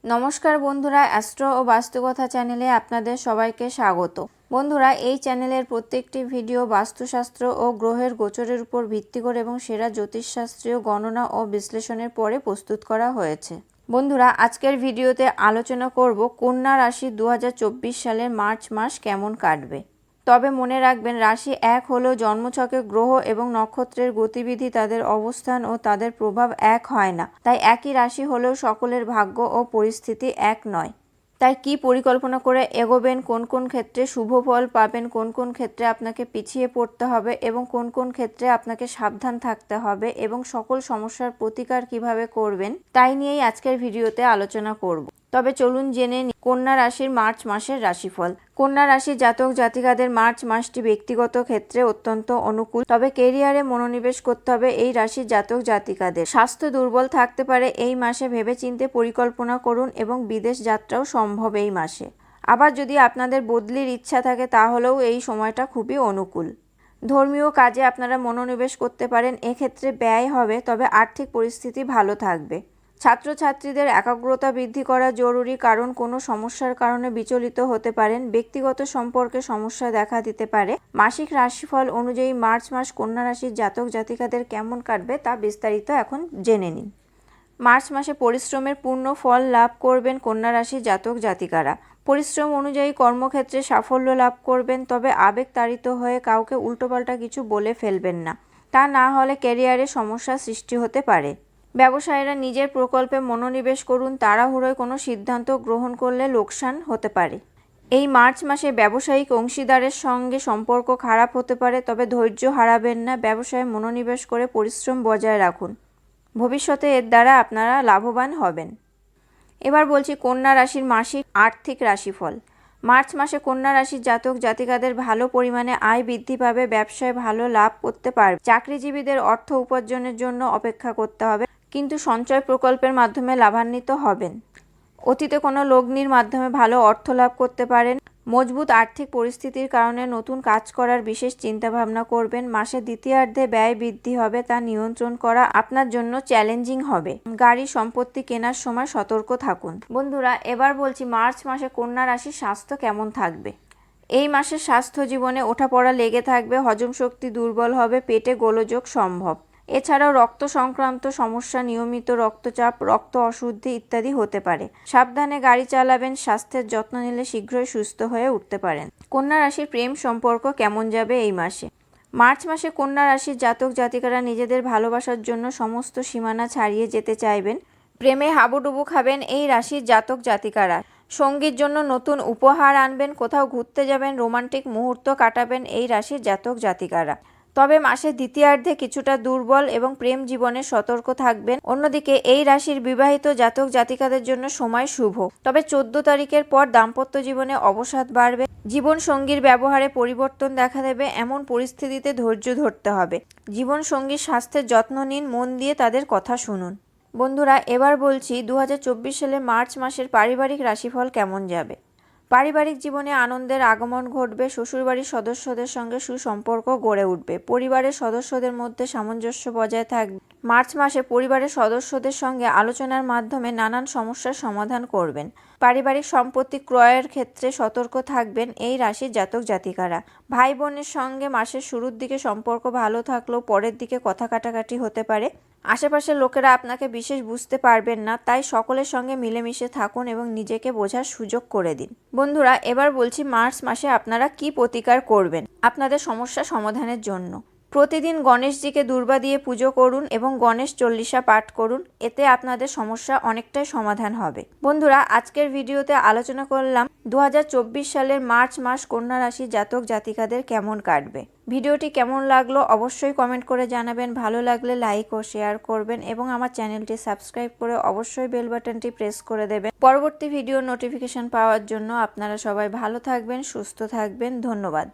নমস্কার বন্ধুরা, অ্যাস্ট্রো ও বাস্তুকথা চ্যানেলে আপনাদের সবাইকে স্বাগত। বন্ধুরা, এই চ্যানেলের প্রত্যেকটি ভিডিও বাস্তুশাস্ত্র ও গ্রহের গোচরের উপর ভিত্তি করে এবং সেরা জ্যোতিষশাস্ত্রীয় গণনা ও বিশ্লেষণের পরে প্রস্তুত করা হয়েছে। বন্ধুরা, আজকের ভিডিওতে আলোচনা করব কন্যা রাশি 2024 সালের মার্চ মাস কেমন কাটবে। তবে মনে রাখবেন, রাশি এক হলেও জন্মছকে গ্রহ এবং নক্ষত্রের গতিবিধি, তাদের অবস্থান ও তাদের প্রভাব এক হয় না। তাই একই রাশি হলেও সকলের ভাগ্য ও পরিস্থিতি এক নয়। তাই কি পরিকল্পনা করে এগোবেন, কোন কোন ক্ষেত্রে শুভ ফল পাবেন, কোন কোন ক্ষেত্রে আপনাকে পিছিয়ে পড়তে হবে এবং কোন কোন ক্ষেত্রে আপনাকে সাবধান থাকতে হবে এবং সকল সমস্যার প্রতিকার কিভাবে করবেন, তাই নিয়েই আজকের ভিডিওতে আলোচনা করব। তবে চলুন জেনে নিই কন্যা রাশির মার্চ মাসের রাশিফল। কন্যা রাশির জাতক জাতিকাদের মার্চ মাসটি ব্যক্তিগত ক্ষেত্রে অত্যন্ত অনুকূল। তবে কেরিয়ারে মনোনিবেশ করতে হবে এই রাশির জাতক জাতিকাদের। স্বাস্থ্য দুর্বল থাকতে পারে এই মাসে, ভেবেচিন্তে পরিকল্পনা করুন এবং বিদেশ যাত্রাও সম্ভব এই মাসে। আবার যদি আপনাদের বদলির ইচ্ছা থাকে তাহলেও এই সময়টা খুবই অনুকূল। ধর্মীয় কাজে আপনারা মনোনিবেশ করতে পারেন, এক্ষেত্রে ব্যয় হবে তবে আর্থিক পরিস্থিতি ভালো থাকবে। ছাত্রছাত্রীদের একাগ্রতা বৃদ্ধি করা জরুরি, কারণ কোনো সমস্যার কারণে বিচলিত হতে পারেন। ব্যক্তিগত সম্পর্কে সমস্যা দেখা দিতে পারে। মাসিক রাশিফল অনুযায়ী মার্চ মাস কন্যা রাশির জাতক জাতিকাদের কেমন কাটবে তা বিস্তারিত এখন জেনে নিন। মার্চ মাসে পরিশ্রমের পূর্ণ ফল লাভ করবেন কন্যা রাশির জাতক জাতিকারা। পরিশ্রম অনুযায়ী কর্মক্ষেত্রে সাফল্য লাভ করবেন, তবে আবেগতাড়িত হয়ে কাউকে উল্টোপাল্টা কিছু বলে ফেলবেন না, তা না হলে ক্যারিয়ারে সমস্যা সৃষ্টি হতে পারে। ব্যবসায়ীরা নিজের প্রকল্পে মনোনিবেশ করুন, তাড়াহুড়োয় কোনো সিদ্ধান্ত গ্রহণ করলে লোকসান হতে পারে। এই মার্চ মাসে ব্যবসায়িক অংশীদারের সঙ্গে সম্পর্ক খারাপ হতে পারে, তবে ধৈর্য হারাবেন না। ব্যবসায় মনোনিবেশ করে পরিশ্রম বজায় রাখুন, ভবিষ্যতে এর দ্বারা আপনারা লাভবান হবেন। এবার বলছি কন্যা রাশির মাসিক আর্থিক রাশিফল। মার্চ মাসে কন্যা রাশির জাতক জাতিকাদের ভালো পরিমাণে আয় বৃদ্ধি পাবে, ব্যবসায় ভালো লাভ করতে পারবে। চাকরিজীবীদের অর্থ উপার্জনের জন্য অপেক্ষা করতে হবে, কিন্তু সঞ্চয় প্রকল্পের মাধ্যমে লাভান্বিত হবেন। অতীতে কোনো লগ্নির মাধ্যমে ভালো অর্থ লাভ করতে পারেন। মজবুত আর্থিক পরিস্থিতির কারণে নতুন কাজ করার বিশেষ চিন্তাভাবনা করবেন। মাসের দ্বিতীয়ার্ধে ব্যয় বৃদ্ধি হবে, তা নিয়ন্ত্রণ করা আপনার জন্য চ্যালেঞ্জিং হবে। গাড়ি সম্পত্তি কেনার সময় সতর্ক থাকুন। বন্ধুরা, এবার বলছি মার্চ মাসে কন্যা রাশির স্বাস্থ্য কেমন থাকবে। এই মাসে স্বাস্থ্য জীবনে ওঠাপড়া লেগে থাকবে, হজম শক্তি দুর্বল হবে, পেটে গোলযোগ সম্ভব। এছাড়াও রক্ত সংক্রান্ত সমস্যা, নিয়মিত রক্তচাপ, রক্ত অশুদ্ধি ইত্যাদি হতে পারে। সাবধানে গাড়ি চালাবেন, স্বাস্থ্যের যত্ন নিলে শীঘ্রই সুস্থ হয়ে উঠতে পারেন। কন্যা রাশির প্রেম সম্পর্ক কেমন যাবে এই মাসে। মার্চ মাসে কন্যা রাশির জাতক জাতিকারা নিজেদের ভালোবাসার জন্য সমস্ত সীমানা ছাড়িয়ে যেতে চাইবেন। প্রেমে হাবুডুবু খাবেন এই রাশির জাতক জাতিকারা। সঙ্গীর জন্য নতুন উপহার আনবেন, কোথাও ঘুরতে যাবেন, রোমান্টিক মুহূর্ত কাটাবেন এই রাশির জাতক জাতিকারা। তবে মাসের দ্বিতীয়ার্ধে কিছুটা দুর্বল এবং প্রেম জীবনে সতর্ক থাকবেন। অন্যদিকে এই রাশির বিবাহিত জাতক জাতিকাদের জন্য সময় শুভ, তবে 14 তারিখের পর দাম্পত্য জীবনে অবসাদ বাড়বে। জীবন সঙ্গীর ব্যবহারে পরিবর্তন দেখা দেবে, এমন পরিস্থিতিতে ধৈর্য ধরতে হবে। জীবন সঙ্গীর স্বাস্থ্যের যত্ন নিন, মন দিয়ে তাদের কথা শুনুন। বন্ধুরা, এবার বলছি 2024 সালে মার্চ মাসের পারিবারিক রাশিফল কেমন যাবে। পারিবারিক জীবনে আনন্দের আগমন ঘটবে, শ্বশুরবাড়ির সদস্যদের সঙ্গে সুসম্পর্ক গড়ে উঠবে, পরিবারের সদস্যদের মধ্যে সামঞ্জস্য বজায় থাকবে। মার্চ মাসে পরিবারের সদস্যদের সঙ্গে আলোচনার মাধ্যমে নানান সমস্যার সমাধান করবেন। পারিবারিক সম্পত্তি ক্রয়ের ক্ষেত্রে সতর্ক থাকবেন এই রাশির জাতক জাতিকারা। ভাই বোনের সঙ্গে মাসের শুরুর দিকে সম্পর্ক ভালো থাকলেও পরের দিকে কথা কাটাকাটি হতে পারে। আশেপাশের লোকেরা আপনাকে বিশেষ বুঝতে পারবেন না, তাই সকলের সঙ্গে মিলেমিশে থাকুন এবং নিজেকে বোঝার সুযোগ করে দিন। বন্ধুরা, এবার বলছি মার্চ মাসে আপনারা কি প্রতিকার করবেন আপনাদের সমস্যা সমাধানের জন্য। প্রতিদিন গণেশজিকে দূর্বা দিয়ে পুজো করুন এবং গণেশ চল্লিশা পাঠ করুন, এতে আপনাদের সমস্যা অনেকটাই সমাধান হবে। বন্ধুরা, আজকের ভিডিওতে আলোচনা করলাম 2024 সালের মার্চ মাস কন্যা রাশির জাতক জাতিকাদের কেমন কাটবে। ভিডিওটি কেমন লাগলো অবশ্যই কমেন্ট করে জানাবেন। ভালো লাগলে লাইক ও শেয়ার করবেন এবং আমার চ্যানেলটি সাবস্ক্রাইব করে অবশ্যই বেল বাটনটি প্রেস করে দেবেন। পরবর্তী ভিডিওর নোটিফিকেশন পাওয়ার জন্য আপনারা সবাই ভালো থাকবেন, সুস্থ থাকবেন। ধন্যবাদ।